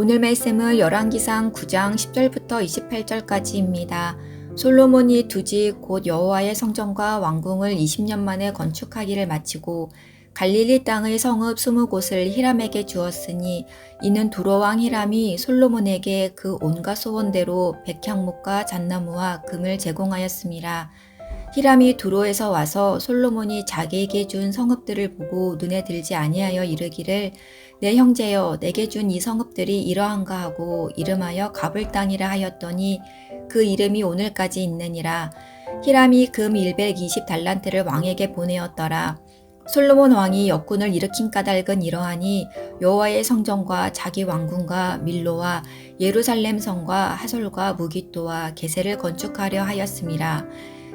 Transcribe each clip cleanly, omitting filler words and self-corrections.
오늘 말씀은 열왕기상 9장 10절부터 28절까지입니다. 솔로몬이 두 집 곧 여호와의 성전과 왕궁을 20년 만에 건축하기를 마치고 갈릴리 땅의 성읍 20곳을 히람에게 주었으니 이는 두로 왕 히람이 솔로몬에게 그 온갖 소원대로 백향목과 잣나무와 금을 제공하였습니다. 히람이 두로에서 와서 솔로몬이 자기에게 준 성읍들을 보고 눈에 들지 아니하여 이르기를 내 형제여 내게 준 이 성읍들이 이러한가 하고 이름하여 갑을 땅이라 하였더니 그 이름이 오늘까지 있느니라. 히람이 금 120달란트를 왕에게 보내었더라. 솔로몬 왕이 역군을 일으킨 까닭은 이러하니 여호와의 성전과 자기 왕궁과 밀로와 예루살렘 성과 하솔과 무깃도와 게셀을 건축하려 하였음이라.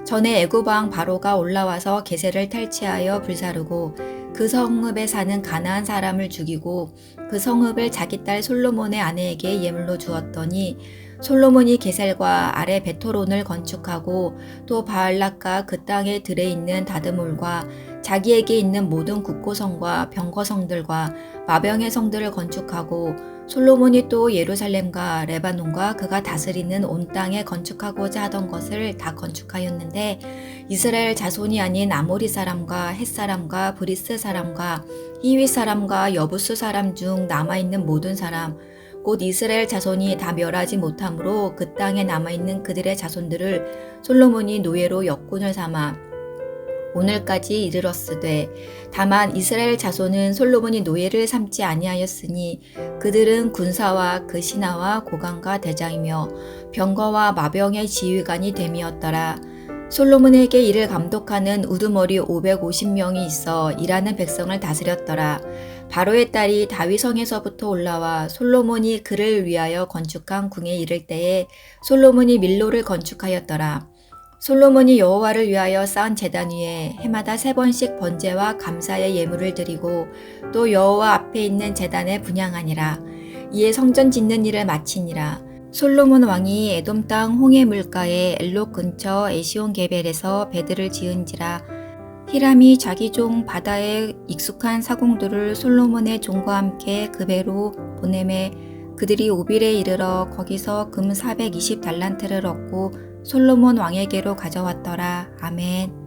전에 애굽 왕 바로가 올라와서 게셀을 탈취하여 불사르고 그 성읍에 사는 가나안 사람을 죽이고 그 성읍을 자기 딸 솔로몬의 아내에게 예물로 주었더니 솔로몬이 게셀과 아래 베토론을 건축하고 또 바알락과 그 땅에 들에 있는 다드몰과 자기에게 있는 모든 국고성과 병거성들과 마병의 성들을 건축하고 솔로몬이 또 예루살렘과 레바논과 그가 다스리는 온 땅에 건축하고자 하던 것을 다 건축하였는데 이스라엘 자손이 아닌 아모리 사람과 헷 사람과 브리스 사람과 히위 사람과 여부스 사람 중 남아있는 모든 사람 곧 이스라엘 자손이 다 멸하지 못하므로 그 땅에 남아있는 그들의 자손들을 솔로몬이 노예로 역군을 삼아 오늘까지 이르렀으되 다만 이스라엘 자손은 솔로몬이 노예를 삼지 아니하였으니 그들은 군사와 그 신하와 고관과 대장이며 병거와 마병의 지휘관이 됨이었더라. 솔로몬에게 이를 감독하는 우두머리 550명이 있어 일하는 백성을 다스렸더라. 바로의 딸이 다윗성에서부터 올라와 솔로몬이 그를 위하여 건축한 궁에 이를 때에 솔로몬이 밀로를 건축하였더라. 솔로몬이 여호와를 위하여 쌓은 제단 위에 해마다 3번씩 번제와 감사의 예물을 드리고 또 여호와 앞에 있는 제단에 분향하니라. 이에 성전 짓는 일을 마치니라. 솔로몬 왕이 에돔 땅 홍해 물가에 엘록 근처 에시온 게벨에서 배들을 지은지라. 히람이 자기 종 바다에 익숙한 사공들을 솔로몬의 종과 함께 그 배로 보내매 그들이 오빌에 이르러 거기서 금 420달란트를 얻고 솔로몬 왕에게로 가져왔더라. 아멘.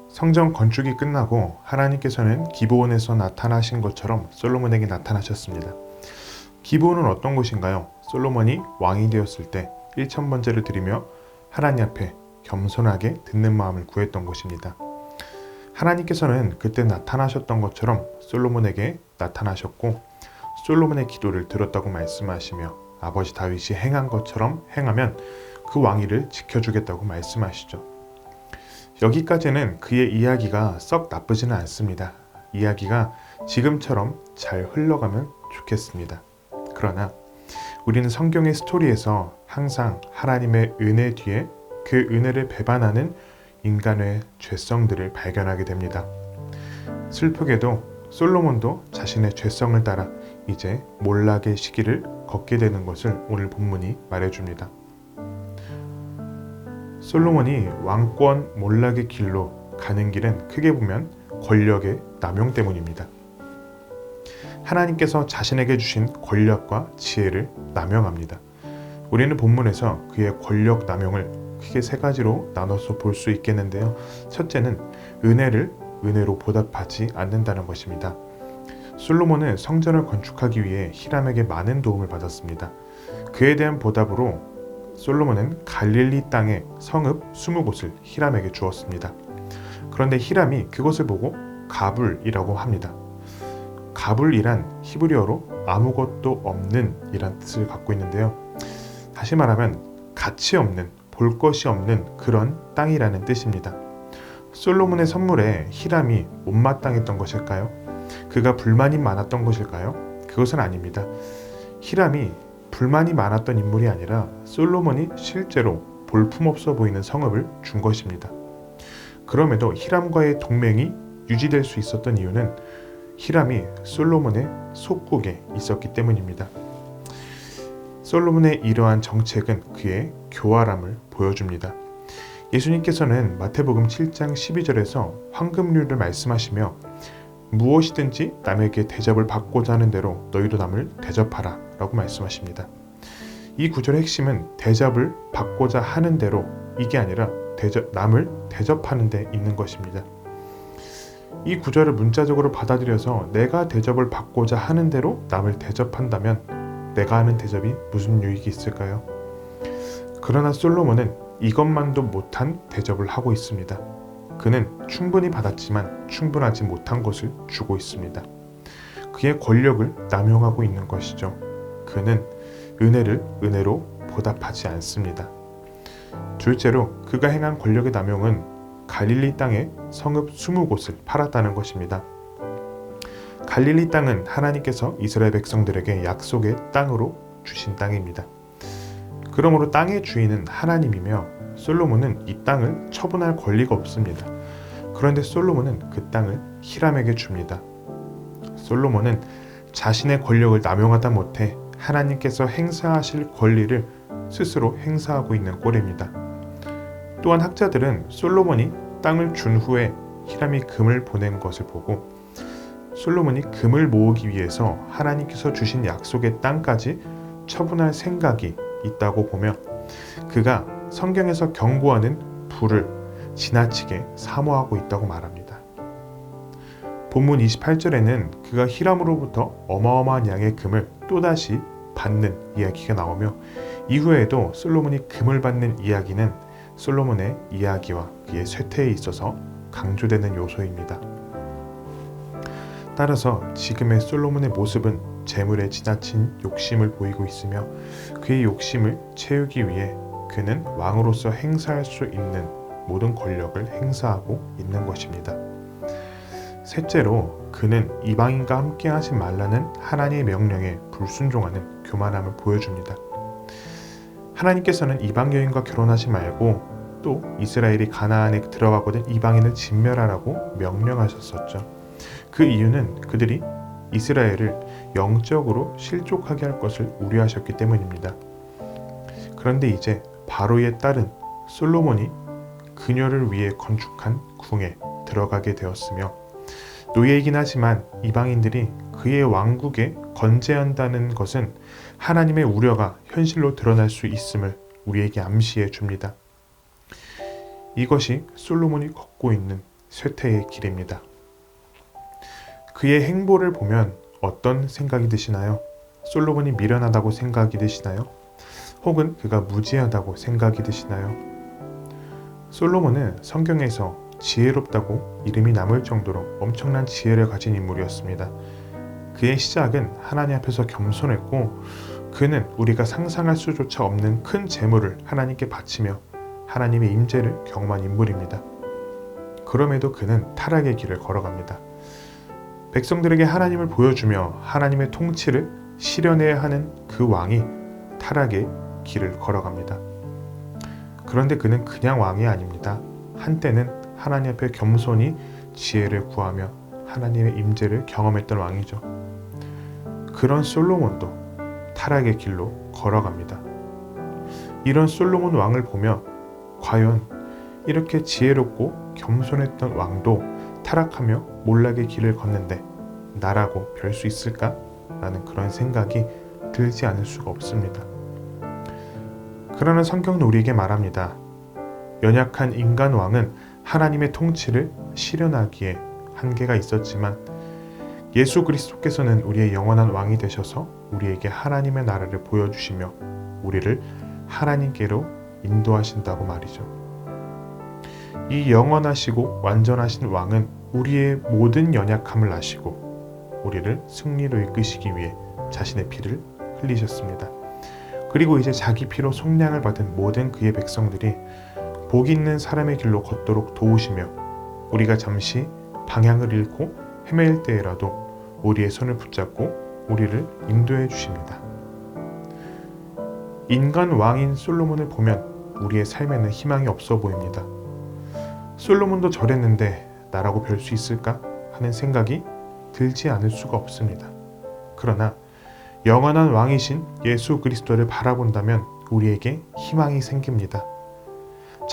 성전 건축이 끝나고 하나님께서는 기브온에서 나타나신 것처럼 솔로몬에게 나타나셨습니다. 기브온은 어떤 곳인가요? 솔로몬이 왕이 되었을 때 1000번제를 드리며 하나님 앞에 겸손하게 듣는 마음을 구했던 곳입니다. 하나님께서는 그때 나타나셨던 것처럼 솔로몬에게 나타나셨고 솔로몬의 기도를 들었다고 말씀하시며 아버지 다윗이 행한 것처럼 행하면 그 왕위를 지켜주겠다고 말씀하시죠. 여기까지는 그의 이야기가 썩 나쁘지는 않습니다. 이야기가 지금처럼 잘 흘러가면 좋겠습니다. 그러나 우리는 성경의 스토리에서 항상 하나님의 은혜 뒤에 그 은혜를 배반하는 인간의 죄성들을 발견하게 됩니다. 슬프게도 솔로몬도 자신의 죄성을 따라 이제 몰락의 시기를 걷게 되는 것을 오늘 본문이 말해줍니다. 솔로몬이 왕권 몰락의 길로 가는 길은 크게 보면 권력의 남용 때문입니다. 하나님께서 자신에게 주신 권력과 지혜를 남용합니다. 우리는 본문에서 그의 권력 남용을 크게 3가지로 나눠서 볼 수 있겠는데요. 첫째는 은혜를 은혜로 보답하지 않는다는 것입니다. 솔로몬은 성전을 건축하기 위해 히람에게 많은 도움을 받았습니다. 그에 대한 보답으로 솔로몬은 갈릴리 땅의 성읍 20곳을 히람에게 주었습니다. 그런데 히람이 그것을 보고 가불이라고 합니다. 가불이란 히브리어로 아무것도 없는 이란 뜻을 갖고 있는데요. 다시 말하면 가치 없는, 볼 것이 없는 그런 땅이라는 뜻입니다. 솔로몬의 선물에 히람이 못마땅했던 것일까요? 그가 불만이 많았던 것일까요? 그것은 아닙니다. 히람이 불만이 많았던 인물이 아니라 솔로몬이 실제로 볼품없어 보이는 성읍을 준 것입니다. 그럼에도 히람과의 동맹이 유지될 수 있었던 이유는 히람이 솔로몬의 속국에 있었기 때문입니다. 솔로몬의 이러한 정책은 그의 교활함을 보여줍니다. 예수님께서는 마태복음 7장 12절에서 황금률을 말씀하시며 무엇이든지 남에게 대접을 받고자 하는 대로 너희도 남을 대접하라 라고 말씀하십니다. 이 구절의 핵심은 대접을 받고자 하는 대로 이게 아니라 남을 대접하는 데 있는 것입니다. 이 구절을 문자적으로 받아들여서 내가 대접을 받고자 하는 대로 남을 대접한다면 내가 하는 대접이 무슨 유익이 있을까요? 그러나 솔로몬은 이것만도 못한 대접을 하고 있습니다. 그는 충분히 받았지만 충분하지 못한 것을 주고 있습니다. 그의 권력을 남용하고 있는 것이죠. 그는 은혜를 은혜로 보답하지 않습니다. 둘째로 그가 행한 권력의 남용은 갈릴리 땅에 성읍 20곳을 팔았다는 것입니다. 갈릴리 땅은 하나님께서 이스라엘 백성들에게 약속의 땅으로 주신 땅입니다. 그러므로 땅의 주인은 하나님이며 솔로몬은 이 땅을 처분할 권리가 없습니다. 그런데 솔로몬은 그 땅을 히람에게 줍니다. 솔로몬은 자신의 권력을 남용하다 못해 하나님께서 행사하실 권리를 스스로 행사하고 있는 꼴입니다. 또한 학자들은 솔로몬이 땅을 준 후에 히람이 금을 보낸 것을 보고 솔로몬이 금을 모으기 위해서 하나님께서 주신 약속의 땅까지 처분할 생각이 있다고 보며 그가 성경에서 경고하는 불을 지나치게 사모하고 있다고 말합니다. 본문 28절에는 그가 히람으로부터 어마어마한 양의 금을 또다시 받는 이야기가 나오며 이후에도 솔로몬이 금을 받는 이야기는 솔로몬의 이야기와 그의 쇠퇴에 있어서 강조되는 요소입니다. 따라서 지금의 솔로몬의 모습은 재물에 지나친 욕심을 보이고 있으며 그의 욕심을 채우기 위해 그는 왕으로서 행사할 수 있는 모든 권력을 행사하고 있는 것입니다. 셋째로 그는 이방인과 함께 하지 말라는 하나님의 명령에 불순종하는 교만함을 보여줍니다. 하나님께서는 이방 여인과 결혼하지 말고 또 이스라엘이 가나안에 들어가거든 이방인을 진멸하라고 명령하셨었죠. 그 이유는 그들이 이스라엘을 영적으로 실족하게 할 것을 우려하셨기 때문입니다. 그런데 이제 바로의 딸은 솔로몬이 그녀를 위해 건축한 궁에 들어가게 되었으며 노예이긴 하지만 이방인들이 그의 왕국에 건재한다는 것은 하나님의 우려가 현실로 드러날 수 있음을 우리에게 암시해 줍니다. 이것이 솔로몬이 걷고 있는 쇠퇴의 길입니다. 그의 행보를 보면 어떤 생각이 드시나요? 솔로몬이 미련하다고 생각이 드시나요? 혹은 그가 무지하다고 생각이 드시나요? 솔로몬은 성경에서 지혜롭다고 이름이 남을 정도로 엄청난 지혜를 가진 인물이었습니다. 그의 시작은 하나님 앞에서 겸손했고 그는 우리가 상상할 수조차 없는 큰 재물을 하나님께 바치며 하나님의 임재를 경험한 인물입니다. 그럼에도 그는 타락의 길을 걸어갑니다. 백성들에게 하나님을 보여주며 하나님의 통치를 실현해야 하는 그 왕이 타락의 길을 걸어갑니다. 그런데 그는 그냥 왕이 아닙니다. 한때는 하나님 앞에 겸손히 지혜를 구하며 하나님의 임재를 경험했던 왕이죠. 그런 솔로몬도 타락의 길로 걸어갑니다. 이런 솔로몬 왕을 보며 과연 이렇게 지혜롭고 겸손했던 왕도 타락하며 몰락의 길을 걷는데 나라고 별 수 있을까? 라는 그런 생각이 들지 않을 수가 없습니다. 그러나 성경은 우리에게 말합니다. 연약한 인간 왕은 하나님의 통치를 실현하기에 한계가 있었지만 예수 그리스도께서는 우리의 영원한 왕이 되셔서 우리에게 하나님의 나라를 보여주시며 우리를 하나님께로 인도하신다고 말이죠. 이 영원하시고 완전하신 왕은 우리의 모든 연약함을 아시고 우리를 승리로 이끄시기 위해 자신의 피를 흘리셨습니다. 그리고 이제 자기 피로 속량을 받은 모든 그의 백성들이 복 있는 사람의 길로 걷도록 도우시며 우리가 잠시 방향을 잃고 헤맬 때에라도 우리의 손을 붙잡고 우리를 인도해 주십니다. 인간 왕인 솔로몬을 보면 우리의 삶에는 희망이 없어 보입니다. 솔로몬도 저랬는데 나라고 별 수 있을까 하는 생각이 들지 않을 수가 없습니다. 그러나 영원한 왕이신 예수 그리스도를 바라본다면 우리에게 희망이 생깁니다.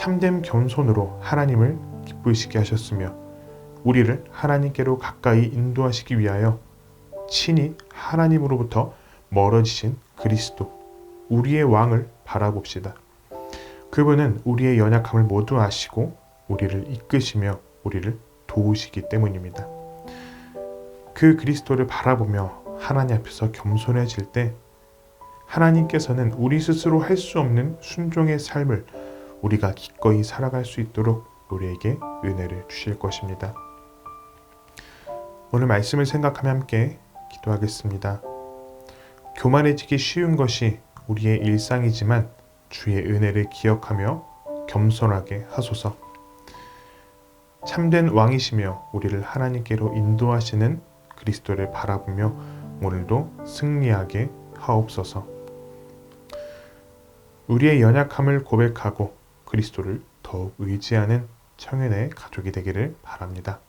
참된 겸손으로 하나님을 기쁘시게 하셨으며 우리를 하나님께로 가까이 인도하시기 위하여 친히 하나님으로부터 멀어지신 그리스도, 우리의 왕을 바라봅시다. 그분은 우리의 연약함을 모두 아시고 우리를 이끄시며 우리를 도우시기 때문입니다. 그 그리스도를 바라보며 하나님 앞에서 겸손해질 때 하나님께서는 우리 스스로 할 수 없는 순종의 삶을 우리가 기꺼이 살아갈 수 있도록 우리에게 은혜를 주실 것입니다. 오늘 말씀을 생각하며 함께 기도하겠습니다. 교만해지기 쉬운 것이 우리의 일상이지만 주의 은혜를 기억하며 겸손하게 하소서. 참된 왕이시며 우리를 하나님께로 인도하시는 그리스도를 바라보며 오늘도 승리하게 하옵소서. 우리의 연약함을 고백하고 그리스도를 더욱 의지하는 청년의 가족이 되기를 바랍니다.